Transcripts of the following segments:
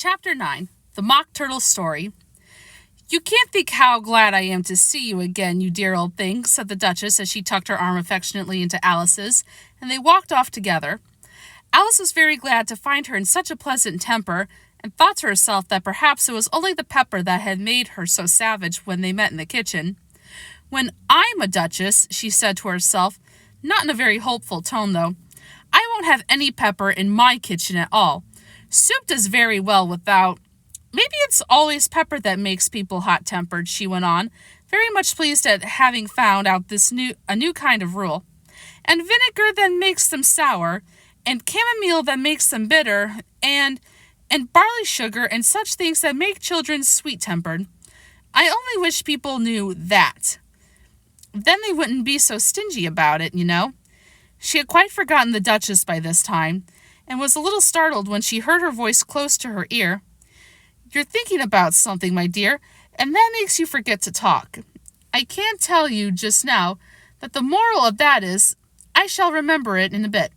Chapter 9, The Mock Turtle Story. "You can't think how glad I am to see you again, you dear old thing," said the Duchess as she tucked her arm affectionately into Alice's, and they walked off together. Alice was very glad to find her in such a pleasant temper, and thought to herself that perhaps it was only the pepper that had made her so savage when they met in the kitchen. "When I'm a Duchess," she said to herself, not in a very hopeful tone though, "I won't have any pepper in my kitchen at all. Soup does very well without. Maybe it's always pepper that makes people hot-tempered," she went on, very much pleased at having found out a new kind of rule. "And vinegar that makes them sour, and chamomile that makes them bitter, and barley sugar and such things that make children sweet-tempered. I only wish people knew that. Then they wouldn't be so stingy about it, you know." She had quite forgotten the Duchess by this time, and was a little startled when she heard her voice close to her ear. "You're thinking about something, my dear, and that makes you forget to talk. I can't tell you just now that the moral of that is, I shall remember it in a bit."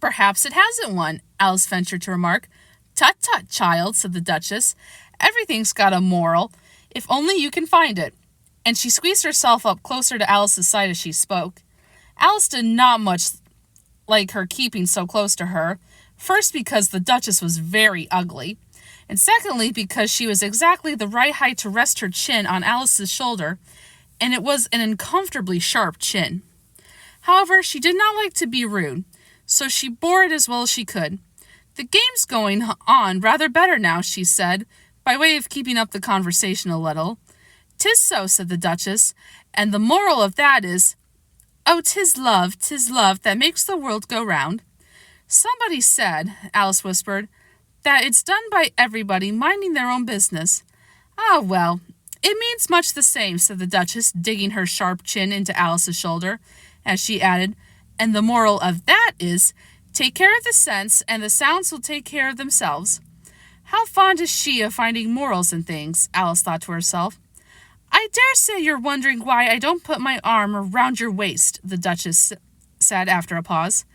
"Perhaps it hasn't one," Alice ventured to remark. "Tut, tut, child," said the Duchess. "Everything's got a moral, if only you can find it." And she squeezed herself up closer to Alice's side as she spoke. Alice did not much like her keeping so close to her, first because the Duchess was very ugly, and secondly because she was exactly the right height to rest her chin on Alice's shoulder, and it was an uncomfortably sharp chin. However, she did not like to be rude, so she bore it as well as she could. "The game's going on rather better now," she said, by way of keeping up the conversation a little. "'Tis so," said the Duchess, "and the moral of that is, oh, 'tis love that makes the world go round." "Somebody said," Alice whispered, "that it's done by everybody minding their own business." "Ah, well, it means much the same," said the Duchess, digging her sharp chin into Alice's shoulder, as she added, "and the moral of that is, take care of the scents, and the sounds will take care of themselves." How fond is she of finding morals in things, Alice thought to herself. "I dare say you're wondering why I don't put my arm around your waist," the Duchess said after a pause.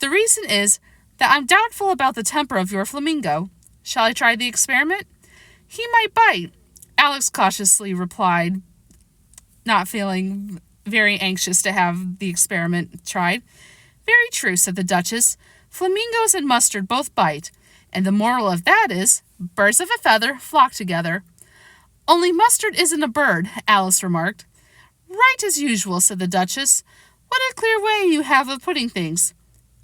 "The reason is that I'm doubtful about the temper of your flamingo. Shall I try the experiment?" "He might bite," Alice cautiously replied, not feeling very anxious to have the experiment tried. "Very true," said the Duchess. "Flamingos and mustard both bite, and the moral of that is, birds of a feather flock together." "Only mustard isn't a bird," Alice remarked. "Right as usual," said the Duchess. "What a clear way you have of putting things."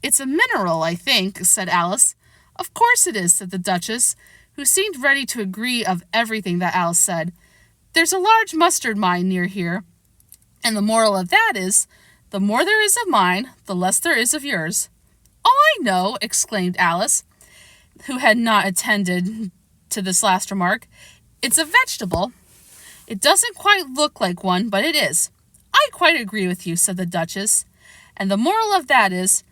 "It's a mineral, I think," said Alice. "Of course it is," said the Duchess, who seemed ready to agree of everything that Alice said. "There's a large mustard mine near here, and the moral of that is, the more there is of mine, the less there is of yours." "Oh, I know," exclaimed Alice, who had not attended to this last remark. "It's a vegetable. It doesn't quite look like one, but it is." "I quite agree with you," said the Duchess. "And the moral of that is,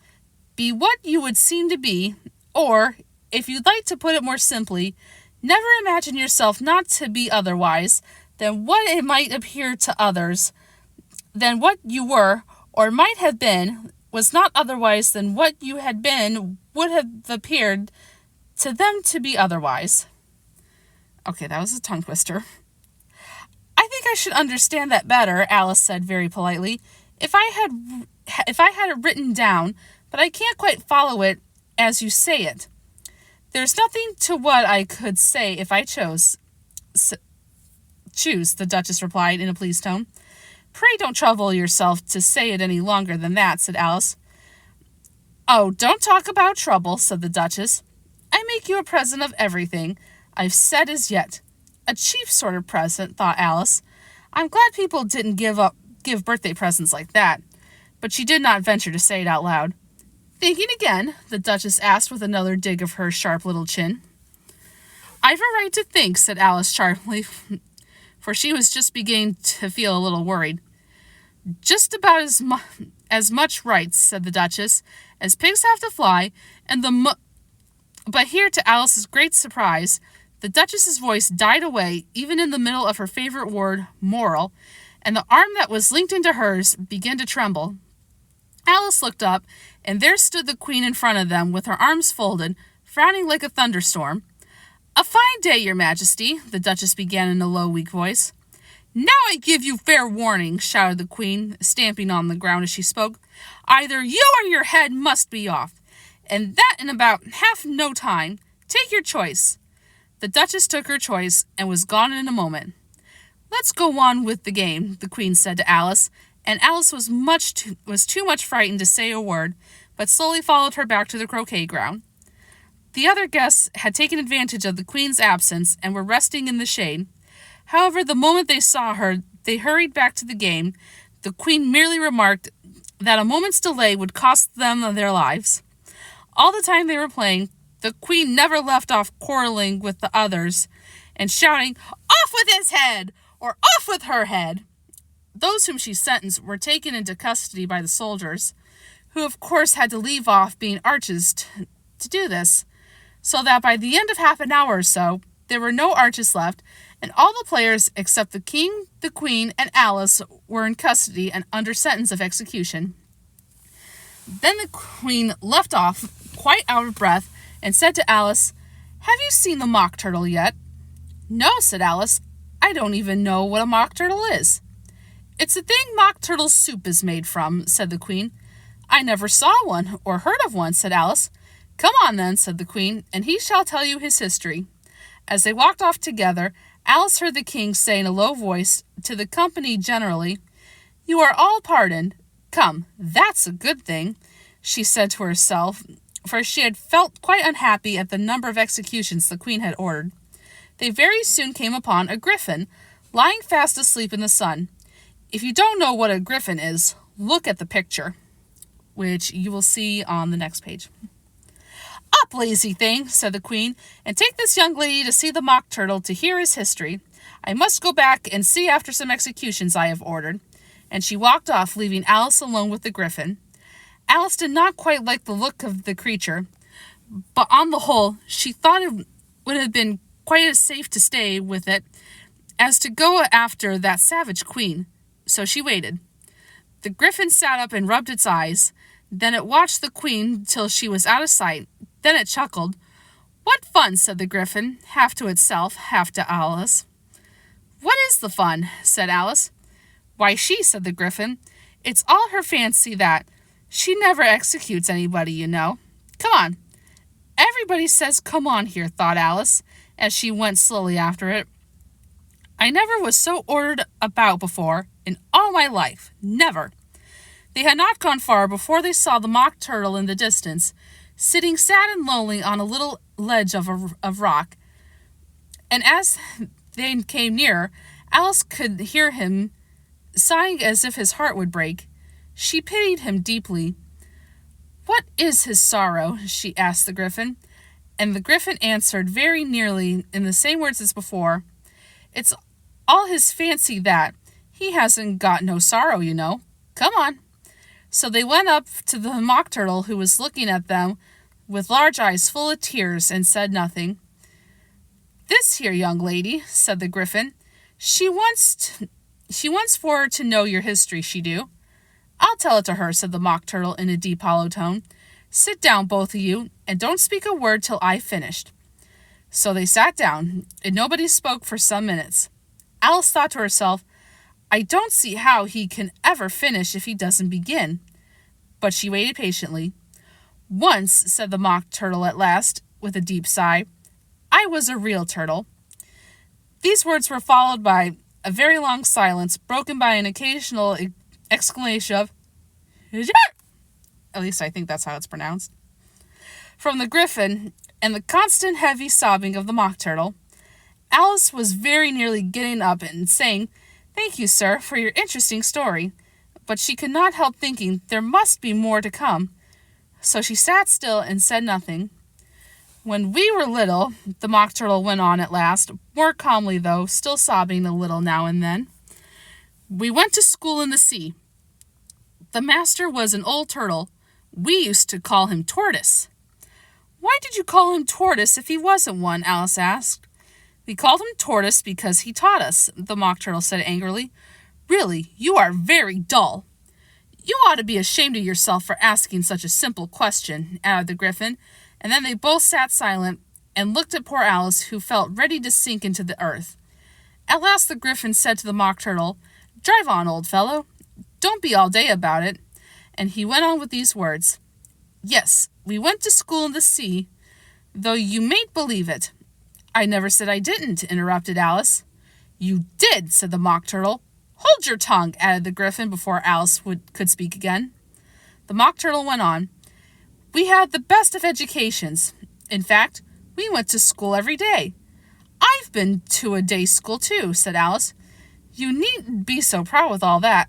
be what you would seem to be, or, if you'd like to put it more simply, never imagine yourself not to be otherwise than what it might appear to others, than what you were, or might have been, was not otherwise than what you had been would have appeared to them to be otherwise." Okay, that was a tongue twister. "I think I should understand that better," Alice said very politely, if I had it written down, but I can't quite follow it as you say it." "There's nothing to what I could say if I choose," the Duchess replied in a pleased tone. "Pray don't trouble yourself to say it any longer than that," said Alice. "Oh, don't talk about trouble," said the Duchess. "I make you a present of everything I've said as yet." A cheap sort of present, thought Alice. I'm glad people didn't give birthday presents like that. But she did not venture to say it out loud. "Thinking again?" the Duchess asked with another dig of her sharp little chin. "I've a right to think," said Alice sharply, for she was just beginning to feel a little worried. "Just about as much right," said the Duchess, "as pigs have to fly, and But here, to Alice's great surprise, the Duchess's voice died away, even in the middle of her favorite word, moral, and the arm that was linked into hers began to tremble. Alice looked up, and there stood the Queen in front of them, with her arms folded, frowning like a thunderstorm. "A fine day, your majesty," the Duchess began in a low, weak voice. "Now I give you fair warning," shouted the Queen, stamping on the ground as she spoke. "Either you or your head must be off, and that in about half no time. Take your choice." The Duchess took her choice and was gone in a moment. "Let's go on with the game," the Queen said to Alice, and Alice was too much frightened to say a word, but slowly followed her back to the croquet ground. The other guests had taken advantage of the Queen's absence and were resting in the shade. However, the moment they saw her, they hurried back to the game. The Queen merely remarked that a moment's delay would cost them their lives. All the time they were playing, the Queen never left off quarreling with the others and shouting, "Off with his head!" or "Off with her head!" Those whom she sentenced were taken into custody by the soldiers, who of course had to leave off being archers to do this, so that by the end of half an hour or so, there were no archers left, and all the players except the King, the Queen, and Alice were in custody and under sentence of execution. Then the Queen left off, quite out of breath, and said to Alice, "Have you seen the Mock Turtle yet?" "No," said Alice. "I don't even know what a Mock Turtle is." "It's the thing Mock Turtle soup is made from," said the Queen. "I never saw one, or heard of one," said Alice. "Come on, then," said the Queen, "and he shall tell you his history." As they walked off together, Alice heard the King say in a low voice to the company generally, "You are all pardoned. Come, that's a good thing," she said to herself, for she had felt quite unhappy at the number of executions the Queen had ordered. They very soon came upon a gryphon, lying fast asleep in the sun. If you don't know what a gryphon is, look at the picture, which you will see on the next page. "Up, lazy thing," said the Queen, "and take this young lady to see the Mock Turtle to hear his history. I must go back and see after some executions I have ordered." And she walked off, leaving Alice alone with the gryphon. Alice did not quite like the look of the creature, but on the whole, she thought it would have been quite as safe to stay with it as to go after that savage Queen. So she waited. The gryphon sat up and rubbed its eyes. Then it watched the Queen till she was out of sight. Then it chuckled. "What fun," said the gryphon, half to itself, half to Alice. "What is the fun?" said Alice. "Why, she," said the gryphon. "It's all her fancy that. She never executes anybody, you know. Come on." "Everybody says come on here," thought Alice, as she went slowly after it. "I never was so ordered about before in all my life. Never." They had not gone far before they saw the Mock Turtle in the distance, sitting sad and lonely on a little ledge of rock. And as they came nearer, Alice could hear him sighing as if his heart would break. She pitied him deeply. "What is his sorrow?" she asked the gryphon. And the gryphon answered very nearly in the same words as before, "It's all his fancy that. He hasn't got no sorrow, you know. Come on." So they went up to the Mock Turtle, who was looking at them with large eyes full of tears, and said nothing. "This here young lady," said the gryphon, she wants for to know your history, she do." "I'll tell it to her," said the Mock Turtle in a deep, hollow tone. "Sit down, both of you, and don't speak a word till I've finished." So they sat down, and nobody spoke for some minutes. Alice thought to herself, "I don't see how he can ever finish if he doesn't begin." But she waited patiently. "Once," said the Mock Turtle at last, with a deep sigh, "I was a real turtle." These words were followed by a very long silence, broken by an occasional exclamation of, "Yar!" At least I think that's how it's pronounced, from the gryphon, and the constant heavy sobbing of the Mock Turtle. Alice was very nearly getting up and saying, "Thank you, sir, for your interesting story," but she could not help thinking there must be more to come. So she sat still and said nothing. "When we were little," the Mock Turtle went on at last, more calmly though, still sobbing a little now and then, "we went to school in the sea. The master was an old turtle. We used to call him Tortoise." "Why did you call him Tortoise if he wasn't one?" Alice asked. "We called him Tortoise because he taught us," the Mock Turtle said angrily. "Really, you are very dull." "You ought to be ashamed of yourself for asking such a simple question," added the gryphon, and then they both sat silent and looked at poor Alice, who felt ready to sink into the earth. At last the Gryphon said to the Mock Turtle, "Drive on, old fellow. Don't be all day about it." And he went on with these words. "Yes, we went to school in the sea, though you mayn't believe it." "I never said I didn't," interrupted Alice. "You did," said the Mock Turtle. "Hold your tongue," added the Gryphon before Alice could speak again. The Mock Turtle went on. "We had the best of educations. In fact, we went to school every day." "I've been to a day school too," said Alice. "You needn't be so proud with all that."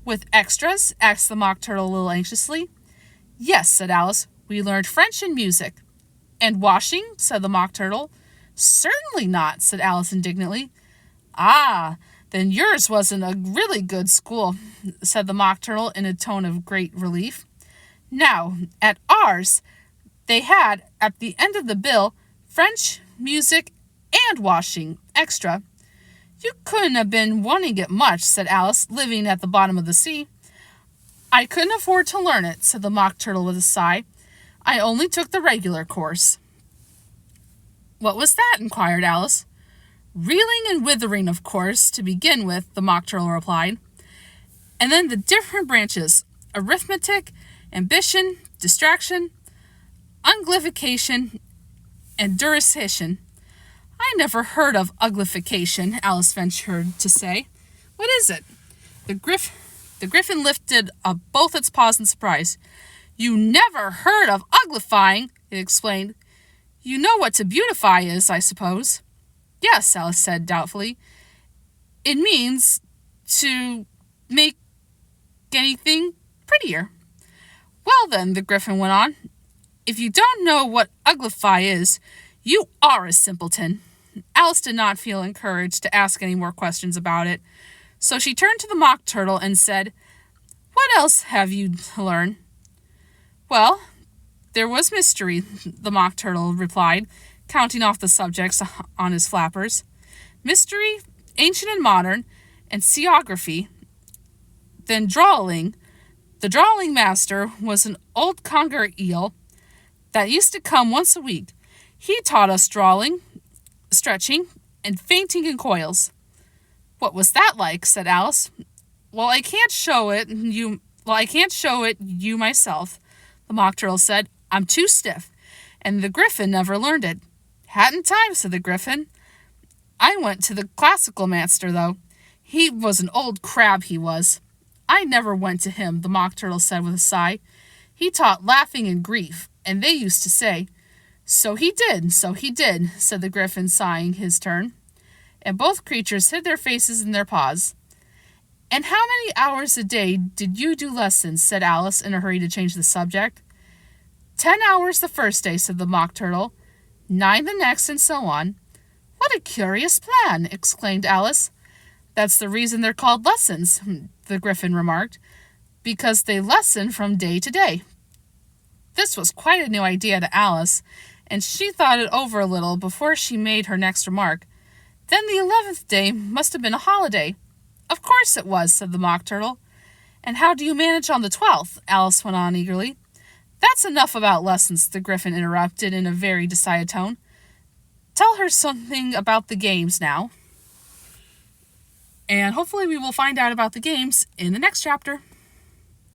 "With extras?" asked the Mock Turtle a little anxiously. "Yes," said Alice. "We learned French and music." "And washing?" said the Mock Turtle. "Certainly not," said Alice indignantly. "Ah, then yours wasn't a really good school," said the Mock Turtle in a tone of great relief. "Now, at ours, they had, at the end of the bill, French, music, and washing, extra." "You couldn't have been wanting it much," said Alice, "living at the bottom of the sea." "I couldn't afford to learn it," said the Mock Turtle with a sigh. "I only took the regular course." "What was that?" inquired Alice. "Reeling and withering, of course, to begin with," the Mock Turtle replied. "And then the different branches: arithmetic, ambition, distraction, unglification, and durification." "I never heard of uglification," Alice ventured to say. "What is it?" The Gryphon lifted up both its paws in surprise. "You never heard of uglifying?" it explained. "You know what to beautify is, I suppose." "Yes," Alice said doubtfully. "It means to make anything prettier." "Well then," the Gryphon went on, "if you don't know what uglify is, you are a simpleton." Alice did not feel encouraged to ask any more questions about it, so she turned to the Mock Turtle and said, "What else have you to learn?" "Well, there was mystery," the Mock Turtle replied, counting off the subjects on his flappers. "Mystery, ancient and modern, and seaography. Then drawling. The drawling master was an old conger eel that used to come once a week. He taught us drawling, stretching, and fainting in coils." "What was that like?" said Alice. "Well, I can't show it you myself," the Mock Turtle said. "I'm too stiff, and the Gryphon never learned it." "Hadn't time," said the Gryphon. "I went to the classical master, though. He was an old crab, he was." "I never went to him," the Mock Turtle said with a sigh. "He taught laughing and grief, and they used to say, 'So he did, so he did,'" said the Gryphon, sighing his turn. And both creatures hid their faces in their paws. "And how many hours a day did you do lessons?" said Alice, in a hurry to change the subject. 10 hours the first day," said the Mock Turtle. 9 the next, and so on." "What a curious plan!" exclaimed Alice. "That's the reason they're called lessons," the Gryphon remarked, "because they lesson from day to day." This was quite a new idea to Alice, and she thought it over a little before she made her next remark. "Then the 11th day must have been a holiday." "Of course it was," said the Mock Turtle. "And how do you manage on the 12th?" Alice went on eagerly. "That's enough about lessons," the Gryphon interrupted in a very decided tone. "Tell her something about the games now." And hopefully we will find out about the games in the next chapter.